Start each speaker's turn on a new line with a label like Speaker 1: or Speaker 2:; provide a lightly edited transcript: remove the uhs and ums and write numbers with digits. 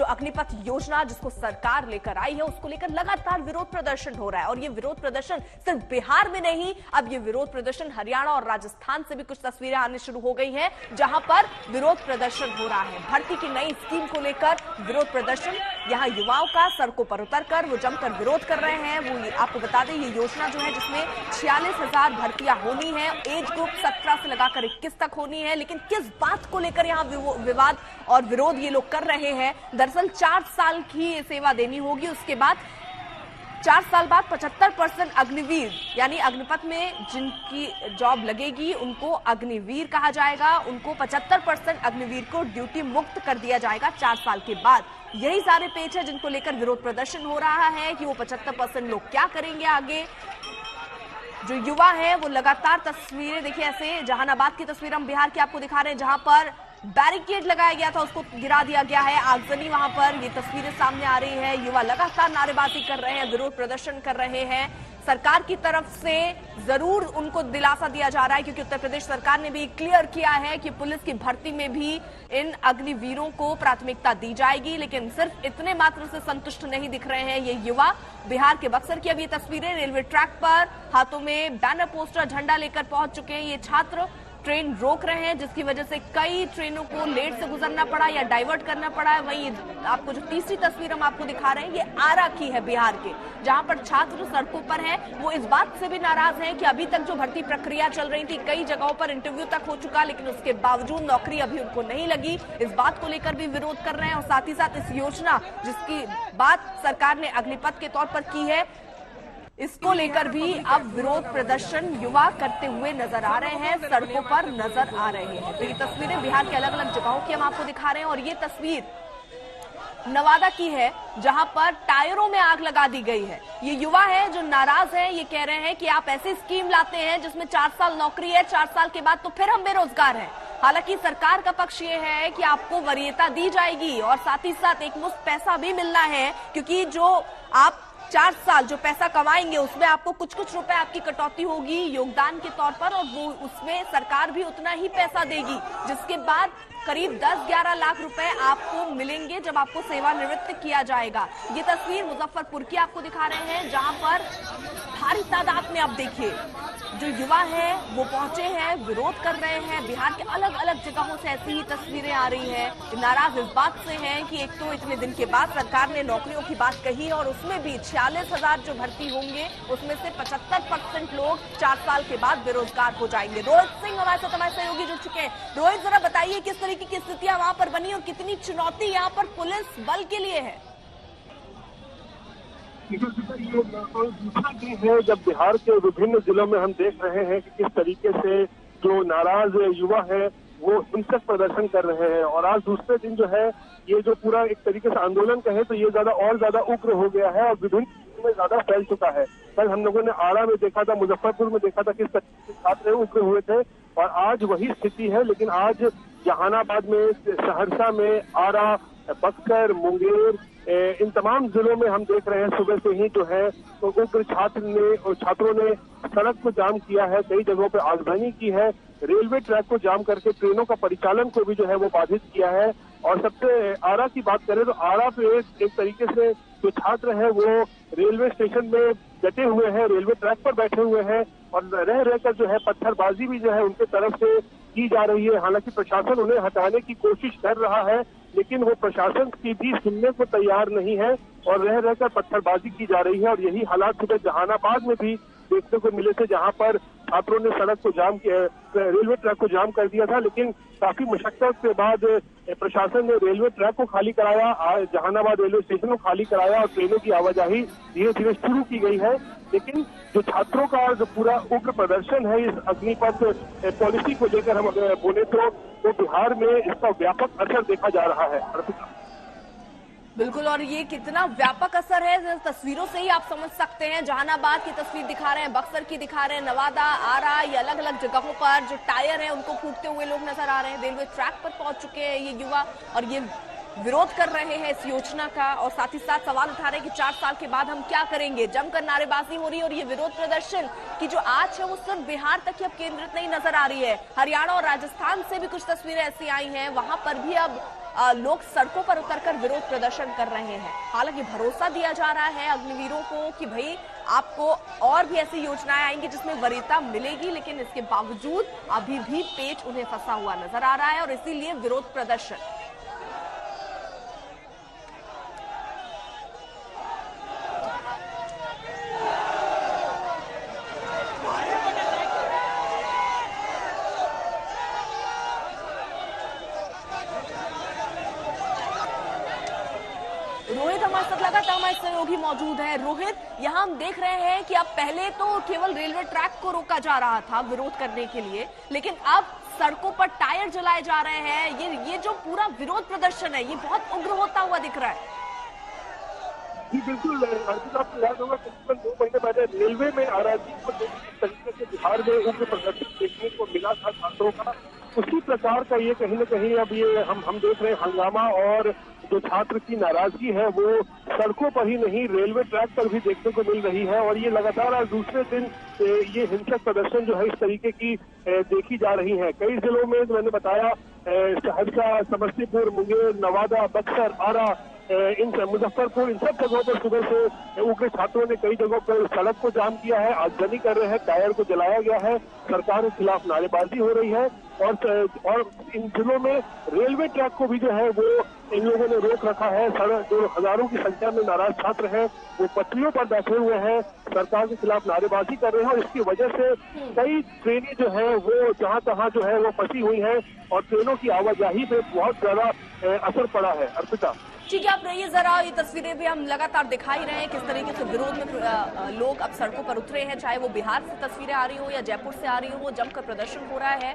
Speaker 1: जो अग्निपथ योजना जिसको सरकार लेकर आई है उसको लेकर लगातार विरोध प्रदर्शन हो रहा है। और ये विरोध प्रदर्शन सिर्फ बिहार में नहीं, अब ये विरोध प्रदर्शन हरियाणा और राजस्थान से भी कुछ तस्वीरें आने शुरू हो गई हैं, जहां पर विरोध प्रदर्शन हो रहा है। भर्ती की नई स्कीम को लेकर विरोध प्रदर्शन, यहां युवाओं का सड़कों पर उतरकर वो जमकर विरोध कर रहे हैं। वो आपको बता दें, ये योजना जो है जिसमें 46,000 भर्तियां होनी है, एज ग्रुप 17 से लगाकर 21 तक होनी है। लेकिन किस बात को लेकर यहाँ विवाद और विरोध ये लोग कर रहे हैं? दरअसल 4 साल की सेवा देनी होगी, उसके बाद 4 साल बाद 75% अग्निवीर यानी अग्निपथ में जिनकी जॉब लगेगी उनको अग्निवीर कहा जाएगा। उनको 75% अग्निवीर को ड्यूटी मुक्त कर दिया जाएगा 4 साल के बाद। यही सारे पेच है जिनको लेकर विरोध प्रदर्शन हो रहा है कि वो 75% लोग क्या करेंगे आगे। जो युवा है वो लगातार तस्वीरें देखिए, ऐसे जहानाबाद की तस्वीर हम बिहार की आपको दिखा रहे हैं, जहां पर बैरिकेड लगाया गया था उसको गिरा दिया गया है, आगजनी वहां पर, ये तस्वीरें सामने आ रही है। युवा लगातार नारेबाजी कर रहे हैं, विरोध प्रदर्शन कर रहे हैं। सरकार की तरफ से जरूर उनको दिलासा दिया जा रहा है, क्योंकि उत्तर प्रदेश सरकार ने भी क्लियर किया है कि पुलिस की भर्ती में भी इन अग्निवीरों को प्राथमिकता दी जाएगी। लेकिन सिर्फ इतने मात्र से संतुष्ट नहीं दिख रहे हैं ये युवा। बिहार के बक्सर की अब ये तस्वीरें, रेलवे ट्रैक पर हाथों में बैनर पोस्टर झंडा लेकर पहुंच चुके हैं ये छात्र। ट्रेन रोक रहे हैं, जिसकी वजह से कई ट्रेनों को लेट से गुजरना पड़ा या डाइवर्ट करना पड़ा है। वहीं आपको जो तीसरी तस्वीर हम आपको दिखा रहे हैं, ये आरा की है बिहार के, जहां पर छात्र सड़कों पर हैं। वो इस बात से भी नाराज हैं कि अभी तक जो भर्ती प्रक्रिया चल रही थी, कई जगहों पर इंटरव्यू तक हो चुका, लेकिन उसके बावजूद नौकरी अभी उनको नहीं लगी। इस बात को लेकर भी विरोध कर रहे हैं। और साथ ही साथ इस योजना जिसकी बात सरकार ने अग्निपथ के तौर पर की है, इसको लेकर भी अब विरोध प्रदर्शन युवा करते हुए नजर आ रहे हैं, सड़कों पर नजर आ रहे हैं। तो ये तस्वीरें बिहार के अलग अलग जगहों की हम आपको दिखा रहे हैं। और ये तस्वीर नवादा की है, जहां पर टायरों में आग लगा दी गई है। ये युवा है जो नाराज है, ये कह रहे हैं कि आप ऐसी स्कीम लाते हैं जिसमें 4 साल नौकरी है, 4 साल के बाद तो फिर हम बेरोजगार हैं। हालांकि सरकार का पक्ष ये है कि आपको वरीयता दी जाएगी और साथ ही साथ एक मुश्त पैसा भी मिलना है, क्योंकि जो आप 4 साल जो पैसा कमाएंगे उसमें आपको कुछ रुपए आपकी कटौती होगी योगदान के तौर पर, और वो उसमें सरकार भी उतना ही पैसा देगी, जिसके बाद करीब 10-11 लाख रुपए आपको मिलेंगे जब आपको सेवानिवृत्त किया जाएगा। ये तस्वीर मुजफ्फरपुर की आपको दिखा रहे हैं, जहां पर भारी तादाद में आप देखिए जो युवा है वो पहुंचे हैं, विरोध कर रहे हैं। बिहार के अलग अलग जगहों से ऐसी ही तस्वीरें आ रही हैं। नाराज इस बात से हैं कि एक तो इतने दिन के बाद सरकार ने नौकरियों की बात कही और उसमें भी 46,000 जो भर्ती होंगे उसमें से 75% लोग 4 साल के बाद बेरोजगार हो जाएंगे। रोहित सिंह हमारे साथ, हमारे सहयोगी जुड़ चुके हैं। रोहित, जरा बताइए किस तरीके की स्थितियां वहां पर बनी और कितनी चुनौती यहाँ पर पुलिस बल के लिए है?
Speaker 2: है जब बिहार के विभिन्न जिलों में हम देख रहे हैं कि किस तरीके से जो नाराज युवा है वो हिंसक प्रदर्शन कर रहे हैं। और आज दूसरे दिन जो है ये जो पूरा एक तरीके से आंदोलन कहे तो ये ज्यादा उग्र हो गया है और विभिन्न जिलों में ज्यादा फैल चुका है। कल हम लोगों ने आरा में देखा था, मुजफ्फरपुर में देखा था किस तरीके से छात्र उग्र हुए थे, और आज वही स्थिति है। लेकिन आज जहानाबाद में, सहरसा में, आरा, बक्सर, मुंगेर, इन तमाम जिलों में हम देख रहे हैं सुबह से ही जो है तो उग्र छात्रों ने सड़क को जाम किया है, कई जगहों पर आगजनी की है, रेलवे ट्रैक को जाम करके ट्रेनों का परिचालन को भी जो है वो बाधित किया है। और सबसे आरा की बात करें तो आरा पे एक तरीके से जो छात्र है वो रेलवे स्टेशन में डटे हुए हैं, रेलवे ट्रैक पर बैठे हुए हैं और रहकर जो है पत्थरबाजी भी जो है उनके तरफ से की जा रही है। हालांकि प्रशासन उन्हें हटाने की कोशिश कर रहा है, लेकिन वो प्रशासन की भी सुनने को तैयार नहीं है और रहकर पत्थरबाजी की जा रही है। और यही हालात सुबह जहानाबाद में भी देखने को मिले थे, जहां पर छात्रों ने सड़क को जाम किया, रेलवे ट्रैक को जाम कर दिया था। लेकिन काफी मशक्कत के बाद प्रशासन ने रेलवे ट्रैक को खाली कराया, जहानाबाद रेलवे स्टेशन को खाली कराया और ट्रेनों की आवाजाही धीरे धीरे शुरू की गई है। लेकिन जो छात्रों का जो पूरा उग्र प्रदर्शन है इस अग्निपथ पॉलिसी को लेकर हम बोले तो बिहार में इसका व्यापक असर देखा जा रहा है।
Speaker 1: बिल्कुल, और ये कितना व्यापक असर है तस्वीरों से ही आप समझ सकते हैं। जहानाबाद की तस्वीर दिखा रहे हैं, बक्सर की दिखा रहे हैं, नवादा, आरा, ये अलग अलग जगहों पर जो टायर हैं उनको फूंकते हुए लोग नजर आ रहे हैं। रेलवे ट्रैक पर पहुंच चुके हैं ये युवा और ये विरोध कर रहे हैं इस योजना का, और साथ ही साथ सवाल उठा रहे हैं कि 4 साल के बाद हम क्या करेंगे। जमकर नारेबाजी हो रही है और ये विरोध प्रदर्शन की जो आज है वो सिर्फ बिहार तक ही अब केंद्रित नहीं नजर आ रही है। हरियाणा और राजस्थान से भी कुछ तस्वीरें ऐसी आई हैं, वहां पर भी अब लोग सड़कों पर उतरकर विरोध प्रदर्शन कर रहे हैं। हालांकि भरोसा दिया जा रहा है अग्निवीरों को कि भाई आपको और भी ऐसी योजनाएं आएंगी जिसमें वरीयता मिलेगी, लेकिन इसके बावजूद अभी भी पेट उन्हें फंसा हुआ नजर आ रहा है और इसीलिए विरोध प्रदर्शन। रोहित हमारे साथ लगातार हमारे सहयोगी मौजूद है। रोहित, यहाँ हम देख रहे हैं कि अब पहले तो केवल रेलवे ट्रैक को रोका जा रहा था विरोध करने के लिए, लेकिन अब सड़कों पर टायर जलाए जा रहे हैं। ये जो पूरा विरोध प्रदर्शन है ये बहुत उग्र होता हुआ दिख रहा है।
Speaker 2: जी बिल्कुल, आपको याद होगा तकरीबन 2 महीने पहले रेलवे में अराजकी को जिस तरीके से बिहार में उग्र प्रदर्शन देखने को मिला था छात्रों का, उसी प्रकार का ये कहीं न कहीं अब ये हम देख रहे हैं हंगामा और जो छात्र की नाराजगी है वो सड़कों पर ही नहीं रेलवे ट्रैक पर भी देखने को मिल रही है। और ये लगातार आज दूसरे दिन ये हिंसक प्रदर्शन जो है इस तरीके की देखी जा रही है। कई जिलों में मैंने बताया, सहरसा, समस्तीपुर, मुंगेर, नवादा, बक्सर, आरा, मुजफ्फरपुर, इन सब जगहों पर सुबह से उग्र छात्रों ने कई जगहों पर सड़क को जाम किया है, आगजनी कर रहे हैं, टायर को जलाया गया है, सरकार के खिलाफ नारेबाजी हो रही है। और इन जिलों में रेलवे ट्रैक को भी जो है वो इन लोगों ने रोक रखा है। जो हजारों की संख्या में नाराज छात्र हैं वो पटरियों पर बैठे हुए हैं, सरकार के खिलाफ नारेबाजी कर रहे हैं और इसकी वजह से कई ट्रेनें जो है वो जहां तहां जो है वो फंसी हुई हैं और ट्रेनों की आवाजाही पे बहुत ज्यादा असर पड़ा है। अर्पिता,
Speaker 1: ठीक है, आप रहिए जरा, ये तस्वीरें भी हम लगातार दिखा ही रहे हैं किस तरीके से विरोध में लोग अब सड़कों पर उतरे हैं, चाहे वो बिहार से तस्वीरें आ रही हो या जयपुर से आ रही हो, जमकर प्रदर्शन हो रहा है।